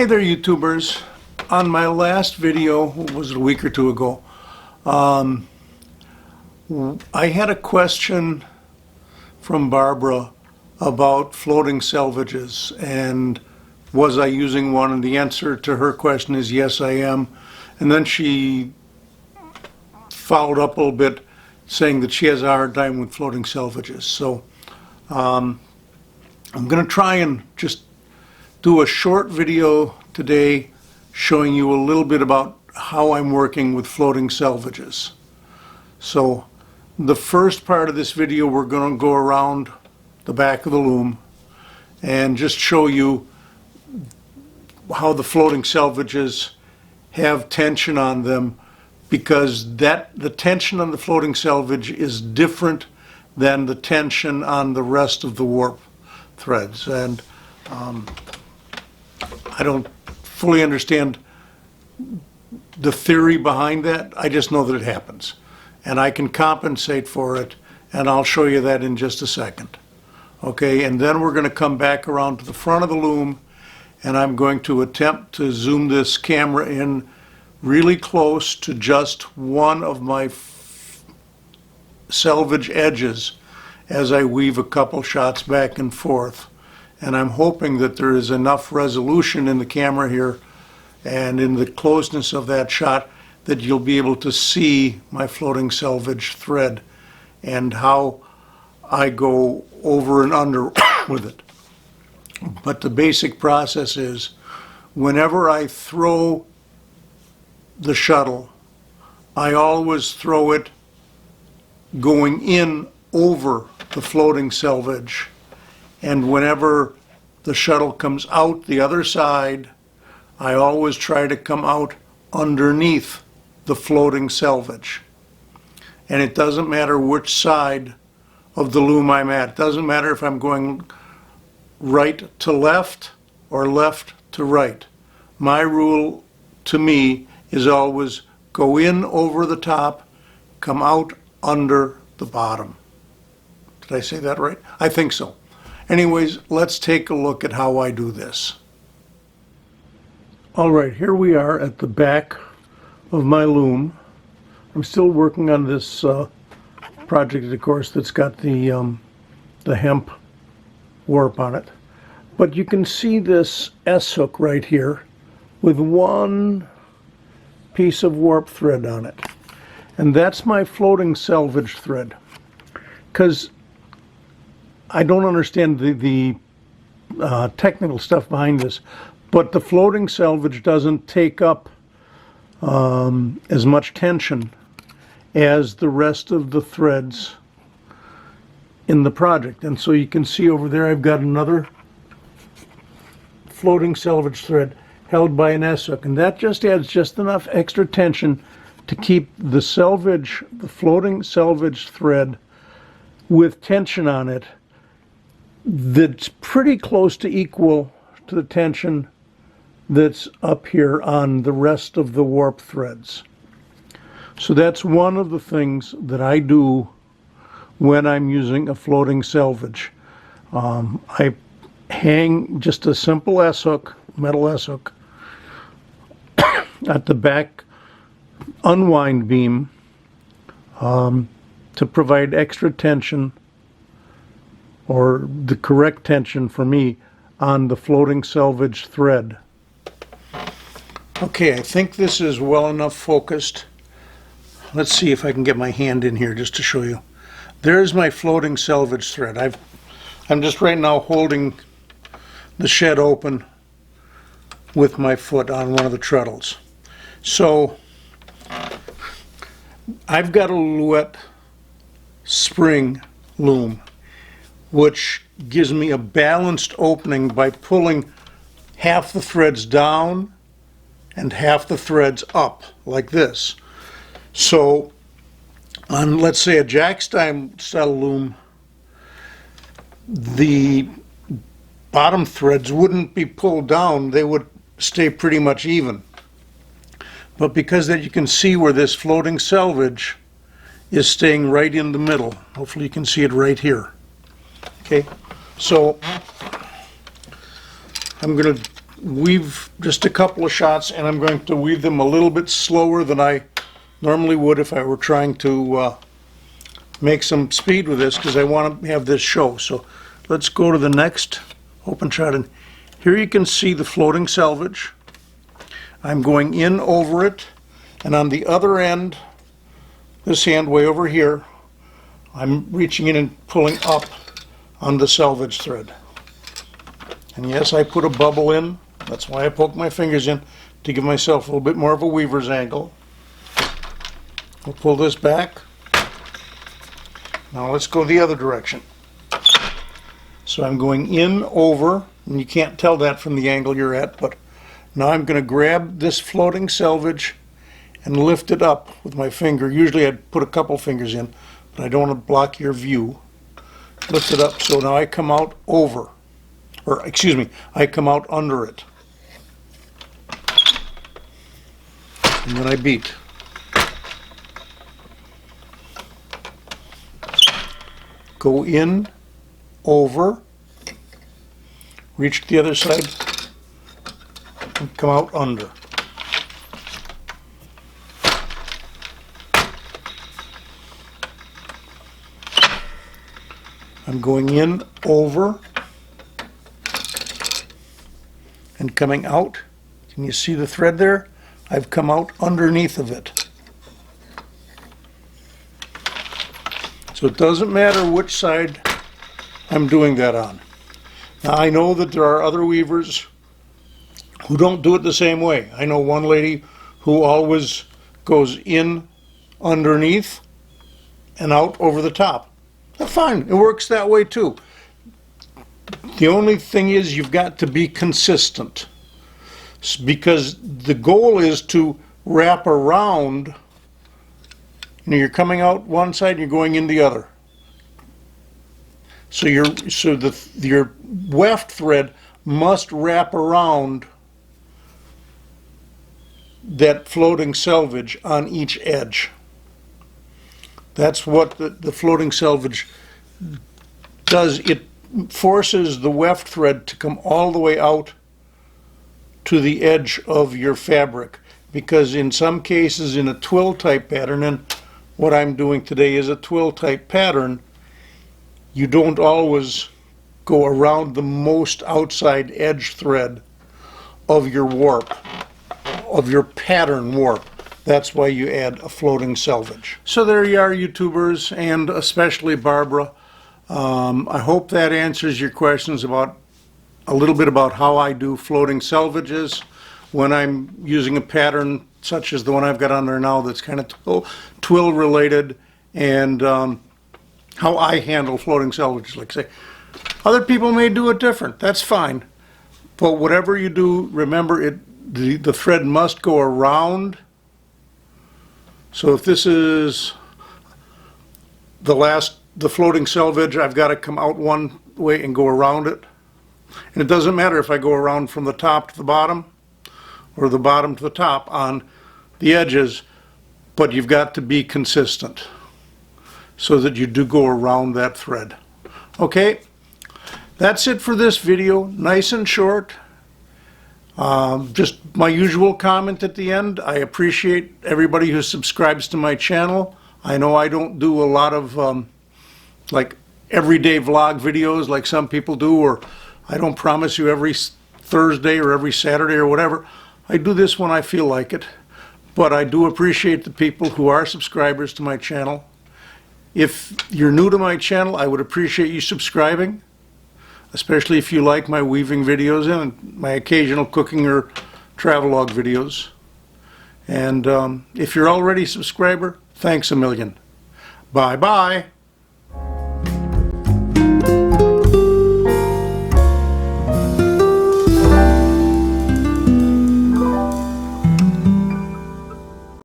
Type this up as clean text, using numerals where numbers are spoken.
Hey there, YouTubers. On my last video, was it a week or two ago, I had a question from Barbara about floating selvages and was I using one, and the answer to her question is yes, I am. And then she followed up a little bit saying that she has a hard time with floating selvages. So I'm going to try and just do a short video today showing you a little bit about how I'm working with floating selvages. So the first part of this video, we're going to go around the back of the loom and just show you how the floating selvages have tension on them, because the tension on the floating selvage is different than the tension on the rest of the warp threads. And I don't fully understand the theory behind that. I just know that it happens, and I can compensate for it, and I'll show you that in just a second. Okay, and then we're going to come back around to the front of the loom, and I'm going to attempt to zoom this camera in really close to just one of my selvage edges as I weave a couple shots back and forth. And I'm hoping that there is enough resolution in the camera here and in the closeness of that shot that you'll be able to see my floating selvage thread and how I go over and under with it. But the basic process is, whenever I throw the shuttle, I always throw it going in over the floating selvage. And whenever the shuttle comes out the other side, I always try to come out underneath the floating selvage. And it doesn't matter which side of the loom I'm at. It doesn't matter if I'm going right to left or left to right. My rule, to me, is always go in over the top, come out under the bottom. Did I say that right? I think so. Anyways, let's take a look at how I do this. All right, here we are at the back of my loom. I'm still working on this project, of course, that's got the hemp warp on it. But you can see this S-hook right here with one piece of warp thread on it. And that's my floating selvage thread. Because I don't understand the technical stuff behind this, but the floating selvage doesn't take up as much tension as the rest of the threads in the project. And so you can see over there I've got another floating selvage thread held by an S-hook, and that just adds just enough extra tension to keep the selvage, the floating selvage thread, with tension on it that's pretty close to equal to the tension that's up here on the rest of the warp threads. So that's one of the things that I do when I'm using a floating selvage. I hang just a simple S-hook, metal S-hook, at the back unwind beam to provide extra tension, or the correct tension for me, on the floating selvage thread. Okay, I think this is well enough focused. Let's see if I can get my hand in here just to show you. There's my floating selvage thread. I'm just right now holding the shed open with my foot on one of the treadles. So I've got a Louette spring loom, which gives me a balanced opening by pulling half the threads down and half the threads up, like this. So on, let's say, a jack style loom, the bottom threads wouldn't be pulled down, they would stay pretty much even. But because that, you can see where this floating selvage is staying right in the middle. Hopefully you can see it right here. Okay, so I'm going to weave just a couple of shots, and I'm going to weave them a little bit slower than I normally would if I were trying to make some speed with this, because I want to have this show. So let's go to the next open shot, and here you can see the floating selvage. I'm going in over it, and on the other end, this hand way over here, I'm reaching in and pulling up on the selvage thread. And yes, I put a bubble in. That's why I poke my fingers in, to give myself a little bit more of a weaver's angle. I'll pull this back. Now let's go the other direction. So I'm going in over, and you can't tell that from the angle you're at, but now I'm going to grab this floating selvage and lift it up with my finger. Usually I'd put a couple fingers in, but I don't want to block your view. Lift it up, so now I come out over, or excuse me, I come out under it. And then I beat. Go in, over, reach the other side, and come out under. I'm going in, over, and coming out. Can you see the thread there? I've come out underneath of it. So it doesn't matter which side I'm doing that on. Now I know that there are other weavers who don't do it the same way. I know one lady who always goes in underneath and out over the top. That's fine, it works that way too. The only thing is you've got to be consistent, because the goal is to wrap around. You know, you're coming out one side and you're going in the other. So your weft thread must wrap around that floating selvage on each edge. That's what the floating selvage does. It forces the weft thread to come all the way out to the edge of your fabric, because in some cases in a twill type pattern, and what I'm doing today is a twill type pattern, you don't always go around the most outside edge thread of your warp, of your pattern warp. That's why you add a floating selvage. So there you are, YouTubers, and especially Barbara. I hope that answers your questions about a little bit about how I do floating selvages when I'm using a pattern such as the one I've got on there now that's kind of twill related, and how I handle floating selvages. Like I say, other people may do it different. That's fine. But whatever you do, remember the thread must go around. So if this is the floating selvage, I've got to come out one way and go around it. And it doesn't matter if I go around from the top to the bottom or the bottom to the top on the edges, but you've got to be consistent so that you do go around that thread. Okay, that's it for this video. Nice and short. Just my usual comment at the end. I appreciate everybody who subscribes to my channel. I know I don't do a lot of like everyday vlog videos like some people do, or I don't promise you every Thursday or every Saturday or whatever. I do this when I feel like it. But I do appreciate the people who are subscribers to my channel. If you're new to my channel, I would appreciate you subscribing, especially if you like my weaving videos and my occasional cooking or travelogue videos. And if you're already a subscriber, thanks a million. Bye-bye.